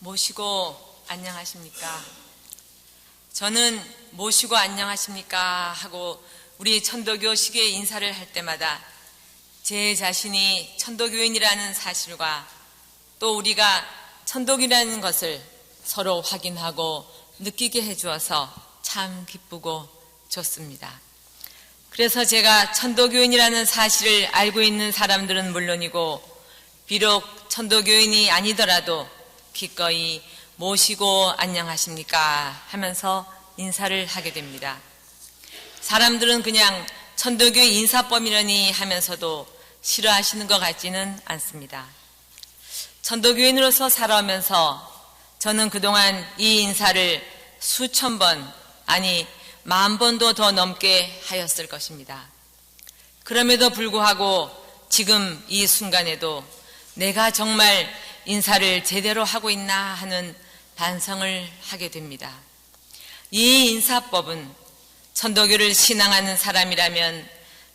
모시고 안녕하십니까? 저는 모시고 안녕하십니까 하고 우리 천도교식에 인사를 할 때마다 제 자신이 천도교인이라는 사실과 또 우리가 천도교라는 것을 서로 확인하고 느끼게 해주어서 참 기쁘고 좋습니다. 그래서 제가 천도교인이라는 사실을 알고 있는 사람들은 물론이고 비록 천도교인이 아니더라도 기꺼이 모시고 안녕하십니까 하면서 인사를 하게 됩니다. 사람들은 그냥 천도교 인사법이라니 하면서도 싫어하시는 것 같지는 않습니다. 천도교인으로서 살아오면서 저는 그동안 이 인사를 수천 번, 아니 10,000번도 더 넘게 하였을 것입니다. 그럼에도 불구하고 지금 이 순간에도 내가 정말 인사를 제대로 하고 있나 하는 반성을 하게 됩니다. 이 인사법은 천도교를 신앙하는 사람이라면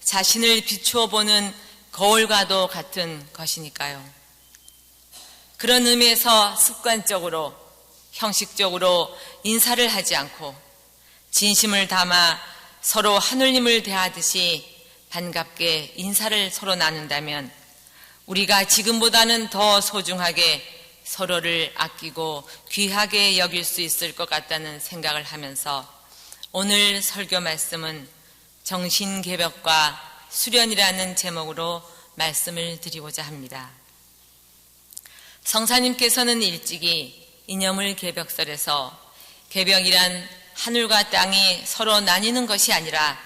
자신을 비추어 보는 거울과도 같은 것이니까요. 그런 의미에서 습관적으로, 형식적으로 인사를 하지 않고 진심을 담아 서로 하느님을 대하듯이 반갑게 인사를 서로 나눈다면 우리가 지금보다는 더 소중하게 서로를 아끼고 귀하게 여길 수 있을 것 같다는 생각을 하면서 오늘 설교 말씀은 정신개벽과 수련이라는 제목으로 말씀을 드리고자 합니다. 성사님께서는 일찍이 이념을 개벽설에서 개벽이란 하늘과 땅이 서로 나뉘는 것이 아니라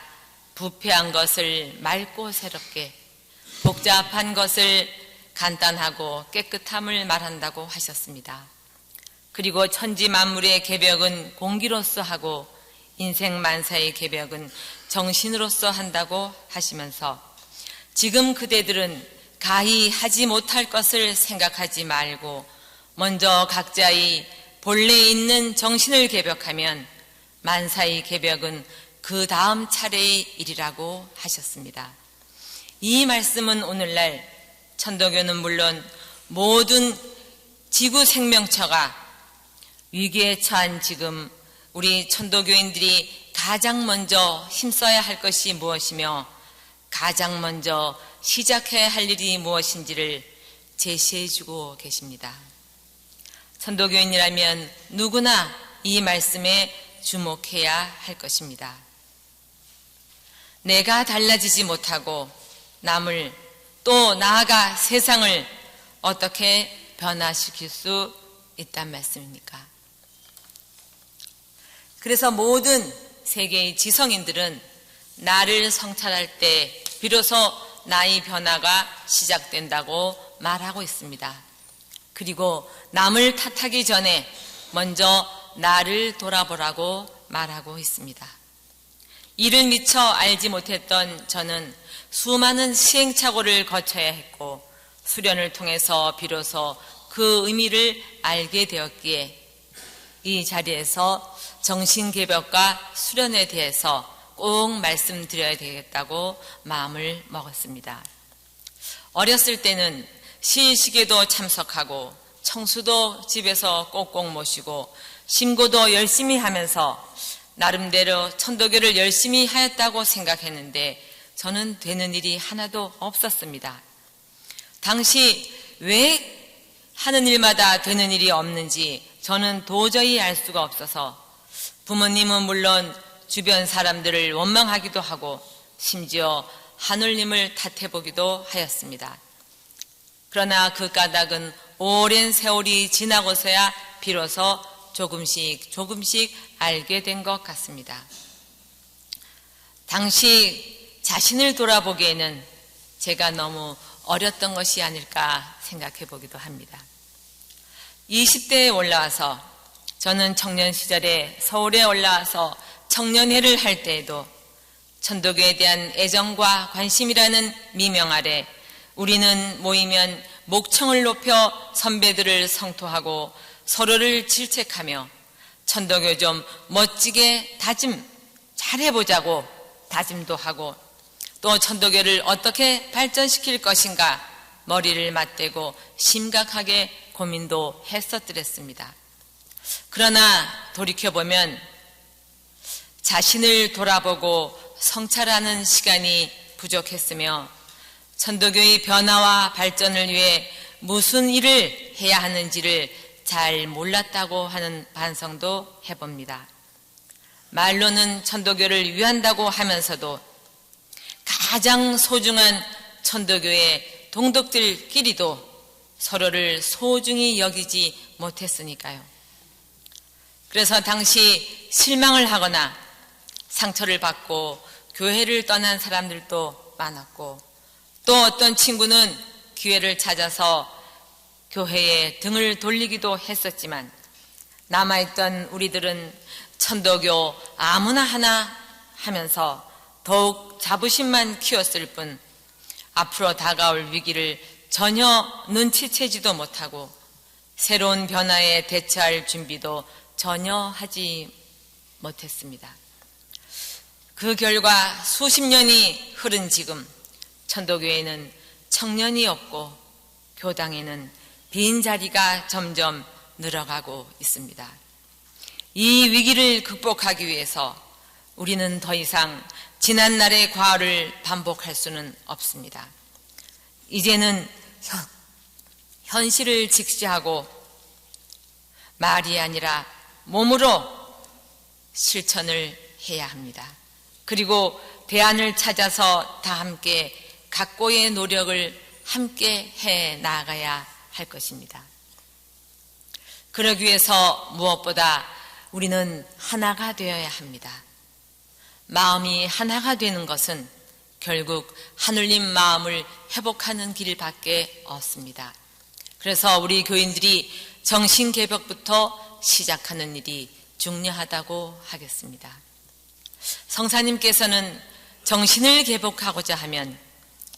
부패한 것을 맑고 새롭게, 복잡한 것을 간단하고 깨끗함을 말한다고 하셨습니다. 그리고 천지 만물의 개벽은 공기로서 하고 인생 만사의 개벽은 정신으로서 한다고 하시면서 지금 그대들은 가히 하지 못할 것을 생각하지 말고 먼저 각자의 본래 있는 정신을 개벽하면 만사의 개벽은 그 다음 차례의 일이라고 하셨습니다. 이 말씀은 오늘날 천도교는 물론 모든 지구 생명체가 위기에 처한 지금 우리 천도교인들이 가장 먼저 힘써야 할 것이 무엇이며 가장 먼저 시작해야 할 일이 무엇인지를 제시해주고 계십니다. 천도교인이라면 누구나 이 말씀에 주목해야 할 것입니다. 내가 달라지지 못하고 남을 또 나아가 세상을 어떻게 변화시킬 수 있단 말씀입니까? 그래서 모든 세계의 지성인들은 나를 성찰할 때 비로소 나의 변화가 시작된다고 말하고 있습니다. 그리고 남을 탓하기 전에 먼저 나를 돌아보라고 말하고 있습니다. 이를 미처 알지 못했던 저는 수많은 시행착오를 거쳐야 했고 수련을 통해서 비로소 그 의미를 알게 되었기에 이 자리에서 정신개벽과 수련에 대해서 꼭 말씀드려야 되겠다고 마음을 먹었습니다. 어렸을 때는 시식에도 참석하고 청수도 집에서 꼭꼭 모시고 신고도 열심히 하면서 나름대로 천도교를 열심히 하였다고 생각했는데 저는 되는 일이 하나도 없었습니다. 당시 왜 하는 일마다 되는 일이 없는지 저는 도저히 알 수가 없어서 부모님은 물론 주변 사람들을 원망하기도 하고 심지어 하늘님을 탓해보기도 하였습니다. 그러나 그 까닭은 오랜 세월이 지나고서야 비로소 조금씩 알게 된 것 같습니다. 당시 자신을 돌아보기에는 제가 너무 어렸던 것이 아닐까 생각해 보기도 합니다. 20대에 올라와서 저는 청년 시절에 서울에 올라와서 청년회를 할 때에도 천도교에 대한 애정과 관심이라는 미명 아래 우리는 모이면 목청을 높여 선배들을 성토하고 서로를 질책하며 천도교 좀 멋지게 잘해보자고 다짐도 하고 또 천도교를 어떻게 발전시킬 것인가 머리를 맞대고 심각하게 고민도 했었더랬습니다. 그러나 돌이켜보면 자신을 돌아보고 성찰하는 시간이 부족했으며 천도교의 변화와 발전을 위해 무슨 일을 해야 하는지를 잘 몰랐다고 하는 반성도 해봅니다. 말로는 천도교를 위한다고 하면서도 가장 소중한 천도교의 동덕들끼리도 서로를 소중히 여기지 못했으니까요. 그래서 당시 실망을 하거나 상처를 받고 교회를 떠난 사람들도 많았고, 또 어떤 친구는 기회를 찾아서 교회에 등을 돌리기도 했었지만, 남아있던 우리들은 천도교 아무나 하나 하면서 더욱 자부심만 키웠을 뿐 앞으로 다가올 위기를 전혀 눈치채지도 못하고 새로운 변화에 대처할 준비도 전혀 하지 못했습니다. 그 결과 수십 년이 흐른 지금 천도교회는 청년이 없고 교당에는 빈자리가 점점 늘어가고 있습니다. 이 위기를 극복하기 위해서 우리는 더 이상 지난날의 과오를 반복할 수는 없습니다. 이제는 현실을 직시하고 말이 아니라 몸으로 실천을 해야 합니다. 그리고 대안을 찾아서 다 함께 각고의 노력을 함께 해 나가야 할 것입니다. 그러기 위해서 무엇보다 우리는 하나가 되어야 합니다. 마음이 하나가 되는 것은 결국 하늘님 마음을 회복하는 길밖에 없습니다. 그래서 우리 교인들이 정신개벽부터 시작하는 일이 중요하다고 하겠습니다. 성사님께서는 정신을 개복하고자 하면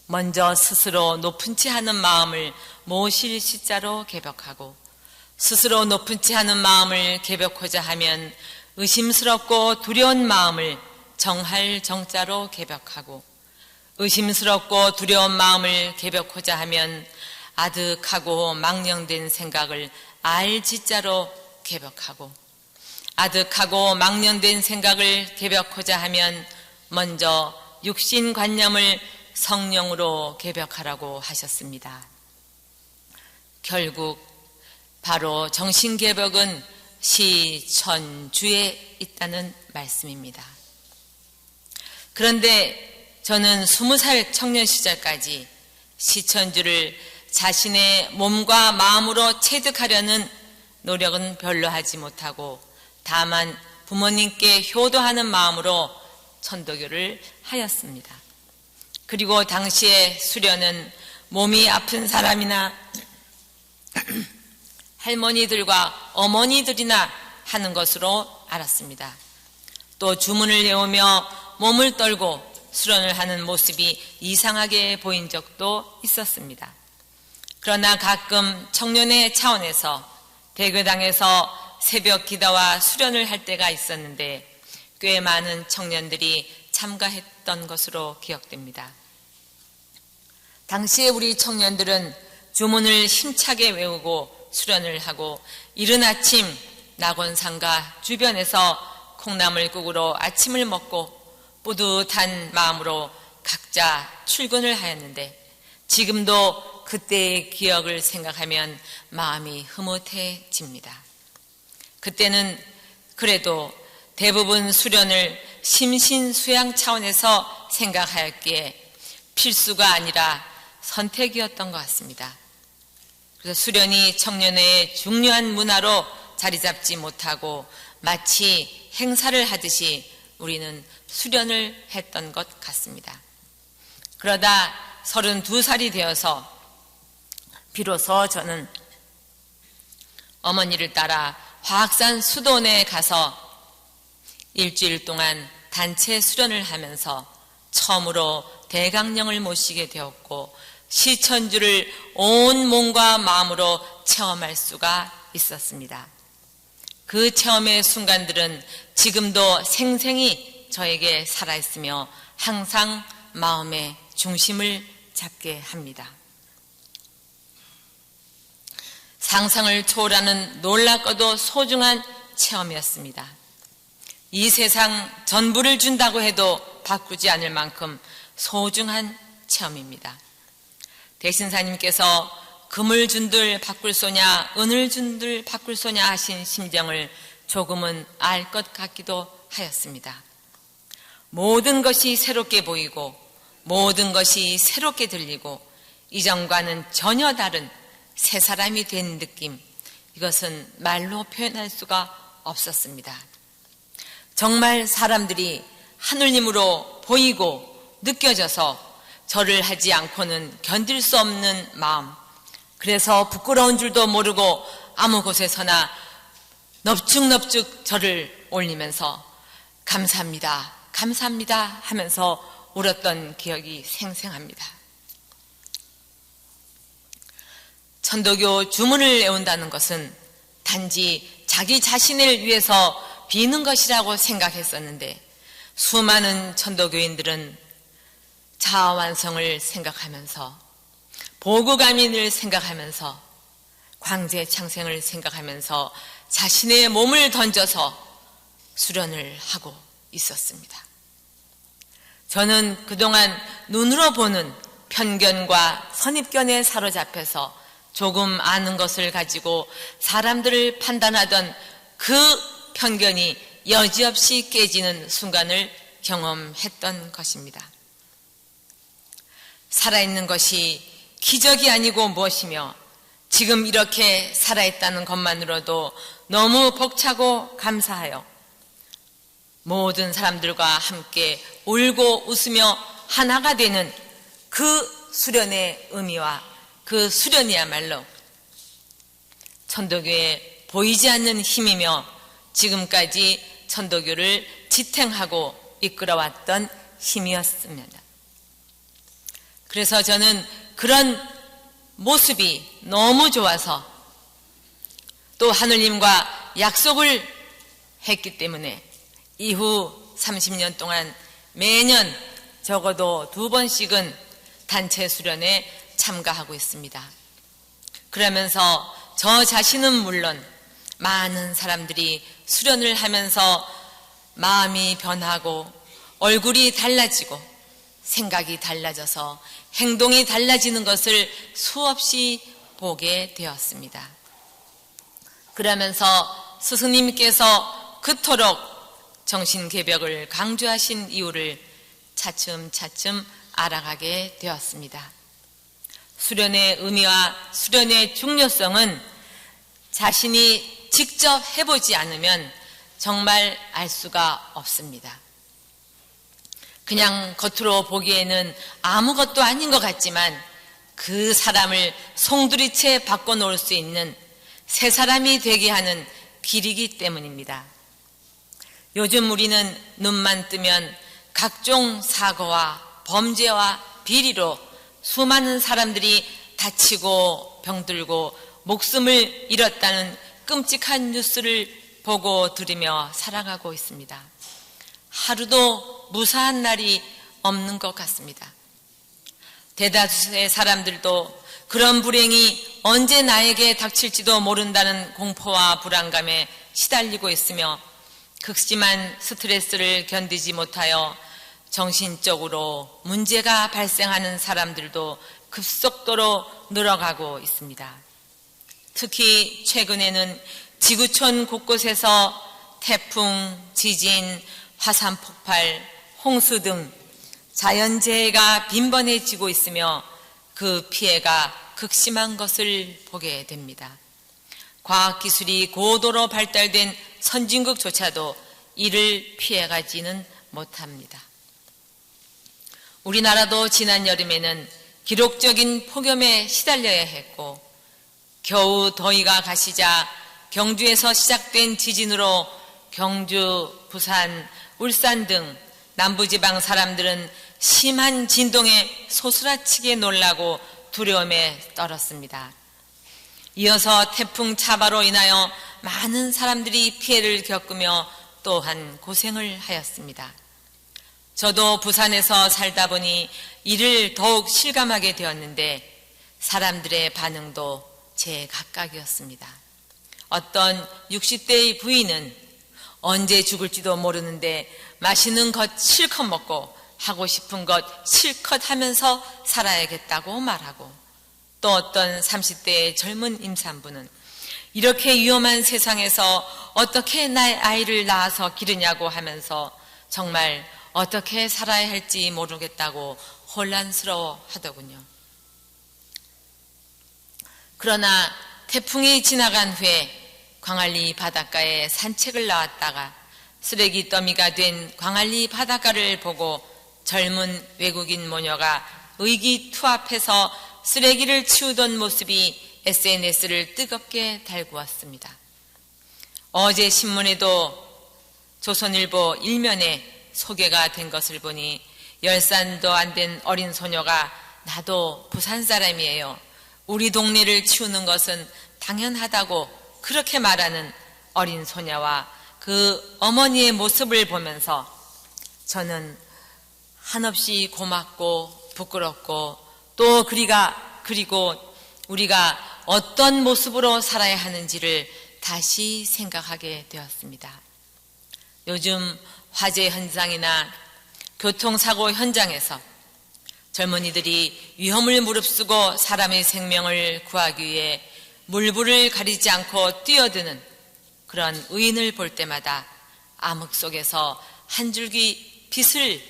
먼저 스스로 높은 채 하는 마음을 모실 시자로 개벽하고, 스스로 높은 채 하는 마음을 개벽하자 하면 의심스럽고 두려운 마음을 정할 정자로 개벽하고, 의심스럽고 두려운 마음을 개벽하자 하면 아득하고 망령된 생각을 알지자로 개벽하고, 아득하고 망령된 생각을 개벽하자 하면 먼저 육신관념을 성령으로 개벽하라고 하셨습니다. 결국 바로 정신개벽은 시천주에 있다는 말씀입니다. 그런데 저는 20살 청년 시절까지 시천주를 자신의 몸과 마음으로 체득하려는 노력은 별로 하지 못하고 다만 부모님께 효도하는 마음으로 천도교를 하였습니다. 그리고 당시의 수련은 몸이 아픈 사람이나 할머니들과 어머니들이나 하는 것으로 알았습니다. 또 주문을 외우며 몸을 떨고 수련을 하는 모습이 이상하게 보인 적도 있었습니다. 그러나 가끔 청년의 차원에서 대교당에서 새벽 기도와 수련을 할 때가 있었는데 꽤 많은 청년들이 참가했던 것으로 기억됩니다. 당시에 우리 청년들은 주문을 힘차게 외우고 수련을 하고 이른 아침 낙원상가 주변에서 콩나물국으로 아침을 먹고 뿌듯한 마음으로 각자 출근을 하였는데, 지금도 그때의 기억을 생각하면 마음이 흐뭇해집니다. 그때는 그래도 대부분 수련을 심신수양 차원에서 생각하였기에 필수가 아니라 선택이었던 것 같습니다. 그래서 수련이 청년회의 중요한 문화로 자리 잡지 못하고 마치 행사를 하듯이 우리는 수련을 했던 것 같습니다. 그러다 32살이 되어서 비로소 저는 어머니를 따라 화학산 수도원에 가서 일주일 동안 단체 수련을 하면서 처음으로 대강령을 모시게 되었고 시천주를 온 몸과 마음으로 체험할 수가 있었습니다. 그 체험의 순간들은 지금도 생생히 저에게 살아있으며 항상 마음의 중심을 잡게 합니다. 상상을 초월하는 놀랍고도 소중한 체험이었습니다. 이 세상 전부를 준다고 해도 바꾸지 않을 만큼 소중한 체험입니다. 대신사님께서 금을 준들 바꿀 소냐 은을 준들 바꿀 소냐 하신 심정을 조금은 알 것 같기도 하였습니다. 모든 것이 새롭게 보이고 모든 것이 새롭게 들리고 이전과는 전혀 다른 새 사람이 된 느낌, 이것은 말로 표현할 수가 없었습니다. 정말 사람들이 하느님으로 보이고 느껴져서 절을 하지 않고는 견딜 수 없는 마음, 그래서 부끄러운 줄도 모르고 아무 곳에서나 넙죽넙죽 절을 올리면서 감사합니다, 감사합니다 하면서 울었던 기억이 생생합니다. 천도교 주문을 외운다는 것은 단지 자기 자신을 위해서 비는 것이라고 생각했었는데, 수많은 천도교인들은 자아완성을 생각하면서 보구가민을 생각하면서 광재창생을 생각하면서 자신의 몸을 던져서 수련을 하고 있었습니다. 저는 그동안 눈으로 보는 편견과 선입견에 사로잡혀서 조금 아는 것을 가지고 사람들을 판단하던 그 편견이 여지없이 깨지는 순간을 경험했던 것입니다. 살아있는 것이 기적이 아니고 무엇이며 지금 이렇게 살아있다는 것만으로도 너무 벅차고 감사하여 모든 사람들과 함께 울고 웃으며 하나가 되는 그 수련의 의미와 그 수련이야말로 천도교의 보이지 않는 힘이며 지금까지 천도교를 지탱하고 이끌어왔던 힘이었습니다. 그래서 저는 그런 모습이 너무 좋아서 또 하느님과 약속을 했기 때문에 이후 30년 동안 매년 적어도 2번씩은 단체 수련에 참가하고 있습니다. 그러면서 저 자신은 물론 많은 사람들이 수련을 하면서 마음이 변하고 얼굴이 달라지고 생각이 달라져서 행동이 달라지는 것을 수없이 보게 되었습니다. 그러면서 스승님께서 그토록 정신개벽을 강조하신 이유를 차츰차츰 알아가게 되었습니다. 수련의 의미와 수련의 중요성은 자신이 직접 해보지 않으면 정말 알 수가 없습니다. 그냥 겉으로 보기에는 아무것도 아닌 것 같지만 그 사람을 송두리째 바꿔놓을 수 있는 새 사람이 되게 하는 길이기 때문입니다. 요즘 우리는 눈만 뜨면 각종 사고와 범죄와 비리로 수많은 사람들이 다치고 병들고 목숨을 잃었다는 끔찍한 뉴스를 보고 들으며 살아가고 있습니다. 하루도 무사한 날이 없는 것 같습니다. 대다수의 사람들도 그런 불행이 언제 나에게 닥칠지도 모른다는 공포와 불안감에 시달리고 있으며 극심한 스트레스를 견디지 못하여 정신적으로 문제가 발생하는 사람들도 급속도로 늘어가고 있습니다. 특히 최근에는 지구촌 곳곳에서 태풍, 지진, 화산 폭발, 홍수 등 자연재해가 빈번해지고 있으며 그 피해가 극심한 것을 보게 됩니다. 과학기술이 고도로 발달된 선진국조차도 이를 피해가지는 못합니다. 우리나라도 지난 여름에는 기록적인 폭염에 시달려야 했고 겨우 더위가 가시자 경주에서 시작된 지진으로 경주, 부산, 울산 등 남부지방 사람들은 심한 진동에 소스라치게 놀라고 두려움에 떨었습니다. 이어서 태풍 차바로 인하여 많은 사람들이 피해를 겪으며 또한 고생을 하였습니다. 저도 부산에서 살다 보니 이를 더욱 실감하게 되었는데 사람들의 반응도 제각각이었습니다. 어떤 60대의 부인은 언제 죽을지도 모르는데 맛있는 것 실컷 먹고 하고 싶은 것 실컷 하면서 살아야겠다고 말하고, 또 어떤 30대의 젊은 임산부는 이렇게 위험한 세상에서 어떻게 나의 아이를 낳아서 기르냐고 하면서 정말 어떻게 살아야 할지 모르겠다고 혼란스러워 하더군요. 그러나 태풍이 지나간 후에 광안리 바닷가에 산책을 나왔다가 쓰레기 더미가 된 광안리 바닷가를 보고 젊은 외국인 모녀가 의기투합해서 쓰레기를 치우던 모습이 SNS를 뜨겁게 달구었습니다. 어제 신문에도 조선일보 일면에 소개가 된 것을 보니 10살도 안 된 어린 소녀가 나도 부산 사람이에요, 우리 동네를 치우는 것은 당연하다고 그렇게 말하는 어린 소녀와 그 어머니의 모습을 보면서 저는 한없이 고맙고 부끄럽고 또 그리고 우리가 어떤 모습으로 살아야 하는지를 다시 생각하게 되었습니다. 요즘 화재 현장이나 교통사고 현장에서 젊은이들이 위험을 무릅쓰고 사람의 생명을 구하기 위해 물불을 가리지 않고 뛰어드는 그런 의인을 볼 때마다 암흑 속에서 한 줄기 빛을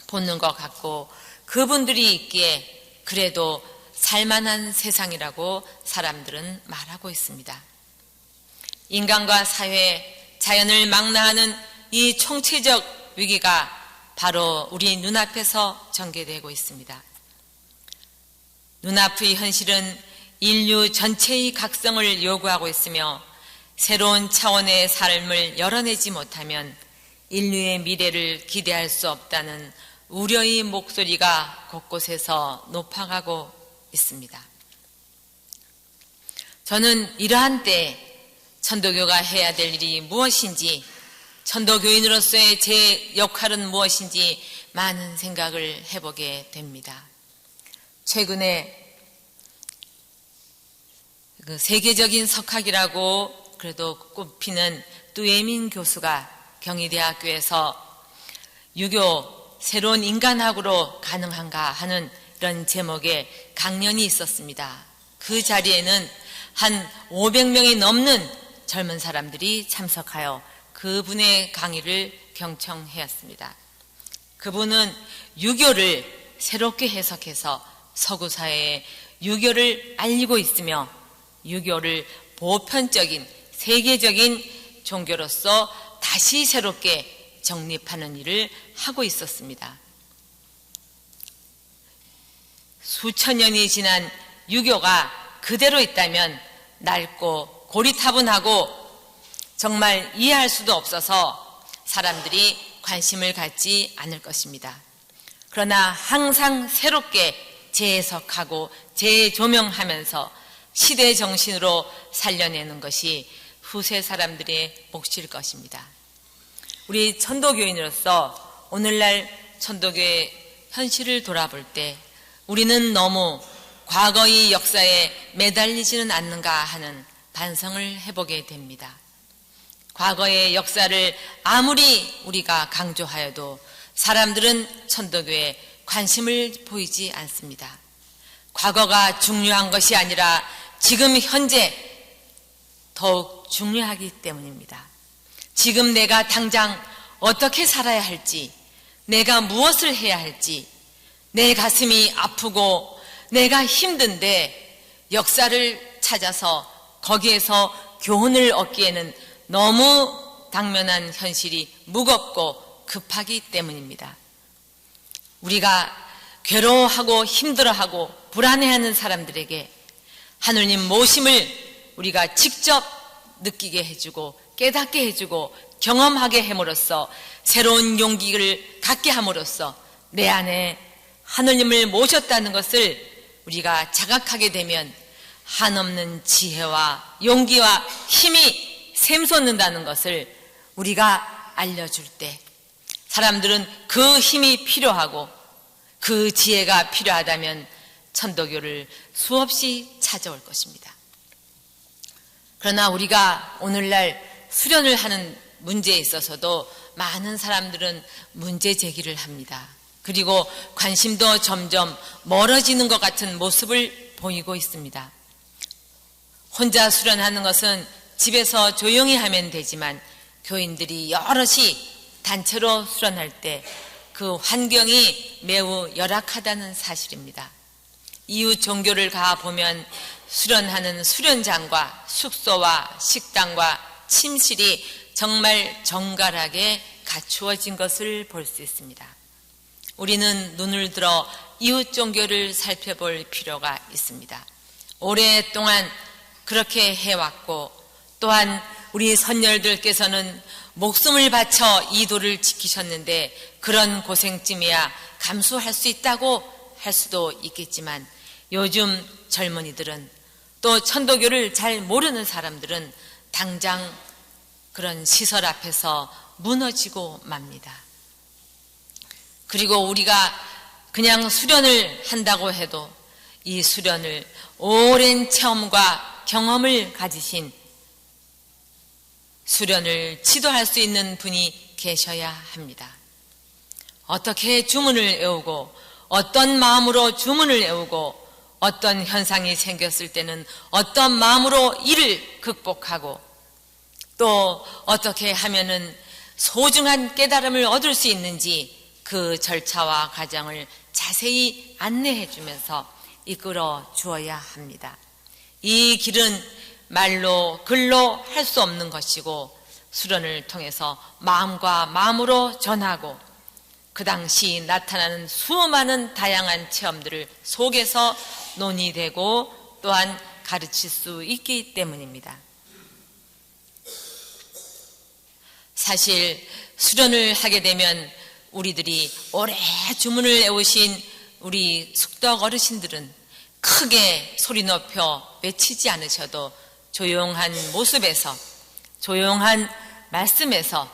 보는 것 같고, 그분들이 있기에 그래도 살만한 세상이라고 사람들은 말하고 있습니다. 인간과 사회, 자연을 망라하는 이 총체적 위기가 바로 우리 눈앞에서 전개되고 있습니다. 눈앞의 현실은 인류 전체의 각성을 요구하고 있으며, 새로운 차원의 삶을 열어내지 못하면 인류의 미래를 기대할 수 없다는 우려의 목소리가 곳곳에서 높아가고 있습니다. 저는 이러한 때에 천도교가 해야 될 일이 무엇인지, 천도교인으로서의 제 역할은 무엇인지 많은 생각을 해보게 됩니다. 최근에 그 세계적인 석학이라고 그래도 꼽히는 뚜에민 교수가 경희대학교에서 유교 새로운 인간학으로 가능한가 하는 이런 제목의 강연이 있었습니다. 그 자리에는 한 500명이 넘는 젊은 사람들이 참석하여 그분의 강의를 경청하였습니다. 그분은 유교를 새롭게 해석해서 서구 사회에 유교를 알리고 있으며, 유교를 보편적인 세계적인 종교로서 다시 새롭게 정립하는 일을 하고 있었습니다. 수천 년이 지난 유교가 그대로 있다면 낡고 고리타분하고 정말 이해할 수도 없어서 사람들이 관심을 갖지 않을 것입니다. 그러나 항상 새롭게 재해석하고 재조명하면서 시대 정신으로 살려내는 것이 후세 사람들의 몫일 것입니다. 우리 천도교인으로서 오늘날 천도교의 현실을 돌아볼 때 우리는 너무 과거의 역사에 매달리지는 않는가 하는 반성을 해보게 됩니다. 과거의 역사를 아무리 우리가 강조하여도 사람들은 천도교에 관심을 보이지 않습니다. 과거가 중요한 것이 아니라 지금 현재 더욱 중요하기 때문입니다. 지금 내가 당장 어떻게 살아야 할지, 내가 무엇을 해야 할지, 내 가슴이 아프고 내가 힘든데 역사를 찾아서 거기에서 교훈을 얻기에는 너무 당면한 현실이 무겁고 급하기 때문입니다. 우리가 괴로워하고 힘들어하고 불안해하는 사람들에게 하느님 모심을 우리가 직접 느끼게 해주고 깨닫게 해주고 경험하게 함으로써 새로운 용기를 갖게 함으로써 내 안에 하느님을 모셨다는 것을 우리가 자각하게 되면 한없는 지혜와 용기와 힘이 샘솟는다는 것을 우리가 알려줄 때 사람들은 그 힘이 필요하고 그 지혜가 필요하다면 천도교를 수없이 찾아올 것입니다. 그러나 우리가 오늘날 수련을 하는 문제에 있어서도 많은 사람들은 문제 제기를 합니다. 그리고 관심도 점점 멀어지는 것 같은 모습을 보이고 있습니다. 혼자 수련하는 것은 집에서 조용히 하면 되지만 교인들이 여럿이 단체로 수련할 때 그 환경이 매우 열악하다는 사실입니다. 이웃 종교를 가보면 수련하는 수련장과 숙소와 식당과 침실이 정말 정갈하게 갖추어진 것을 볼 수 있습니다. 우리는 눈을 들어 이웃 종교를 살펴볼 필요가 있습니다. 오랫동안 그렇게 해왔고 또한 우리 선열들께서는 목숨을 바쳐 이 도를 지키셨는데 그런 고생쯤이야 감수할 수 있다고 할 수도 있겠지만 요즘 젊은이들은 또 천도교를 잘 모르는 사람들은 당장 그런 시설 앞에서 무너지고 맙니다. 그리고 우리가 그냥 수련을 한다고 해도 이 수련을 오랜 체험과 경험을 가지신 수련을 지도할 수 있는 분이 계셔야 합니다. 어떻게 주문을 외우고 어떤 마음으로 주문을 외우고 어떤 현상이 생겼을 때는 어떤 마음으로 이를 극복하고 또 어떻게 하면은 소중한 깨달음을 얻을 수 있는지 그 절차와 과정을 자세히 안내해 주면서 이끌어 주어야 합니다. 이 길은 말로 글로 할 수 없는 것이고 수련을 통해서 마음과 마음으로 전하고 그 당시 나타나는 수많은 다양한 체험들을 속에서 논의되고 또한 가르칠 수 있기 때문입니다. 사실 수련을 하게 되면 우리들이 오래 주문을 외우신 우리 숙덕 어르신들은 크게 소리 높여 외치지 않으셔도 조용한 모습에서 조용한 말씀에서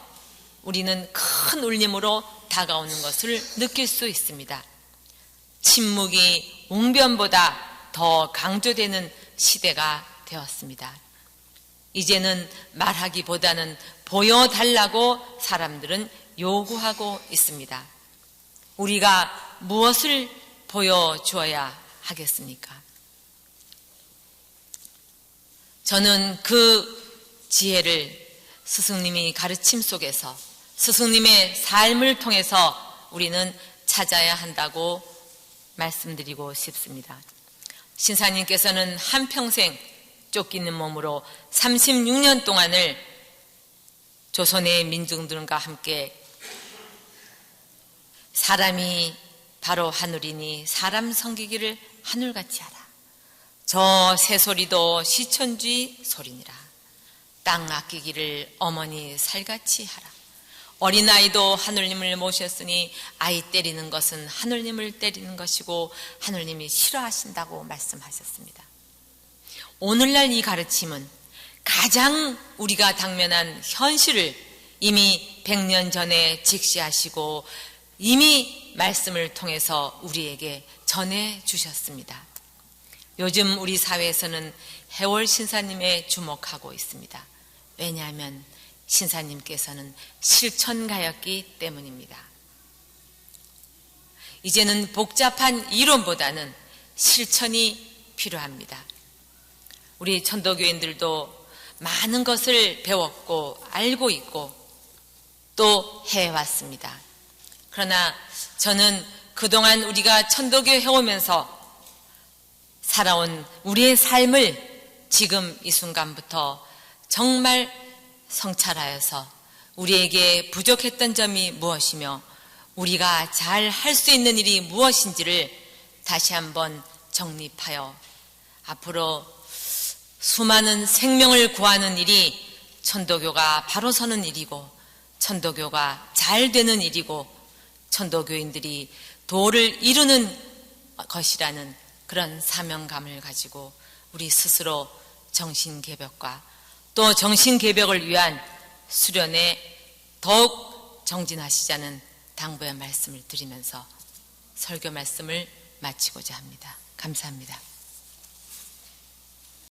우리는 큰 울림으로 다가오는 것을 느낄 수 있습니다. 침묵이 웅변보다 더 강조되는 시대가 되었습니다. 이제는 말하기보다는 보여달라고 사람들은 요구하고 있습니다. 우리가 무엇을 보여주어야 하겠습니까? 저는 그 지혜를 스승님이 가르침 속에서 스승님의 삶을 통해서 우리는 찾아야 한다고 말씀드리고 싶습니다. 신사님께서는 한평생 쫓기는 몸으로 36년 동안을 조선의 민중들과 함께 사람이 바로 하늘이니 사람 섬기기를 하늘같이 하라. 저 새소리도 시천쥐 소리니라. 땅 아끼기를 어머니 살같이 하라. 어린아이도 하늘님을 모셨으니 아이 때리는 것은 하늘님을 때리는 것이고 하늘님이 싫어하신다고 말씀하셨습니다. 오늘날 이 가르침은 가장 우리가 당면한 현실을 이미 100년 전에 직시하시고 이미 말씀을 통해서 우리에게 전해 주셨습니다. 요즘 우리 사회에서는 해월 신사님에 주목하고 있습니다. 왜냐하면 신사님께서는 실천가였기 때문입니다. 이제는 복잡한 이론보다는 실천이 필요합니다. 우리 천도교인들도 많은 것을 배웠고 알고 있고 또 해왔습니다. 그러나 저는 그동안 우리가 천도교 해오면서 살아온 우리의 삶을 지금 이 순간부터 정말 성찰하여서 우리에게 부족했던 점이 무엇이며 우리가 잘 할 수 있는 일이 무엇인지를 다시 한번 정립하여 앞으로 수많은 생명을 구하는 일이 천도교가 바로 서는 일이고 천도교가 잘 되는 일이고 천도교인들이 도를 이루는 것이라는 그런 사명감을 가지고 우리 스스로 정신개벽과 또 정신개벽을 위한 수련에 더욱 정진하시자는 당부의 말씀을 드리면서 설교 말씀을 마치고자 합니다. 감사합니다.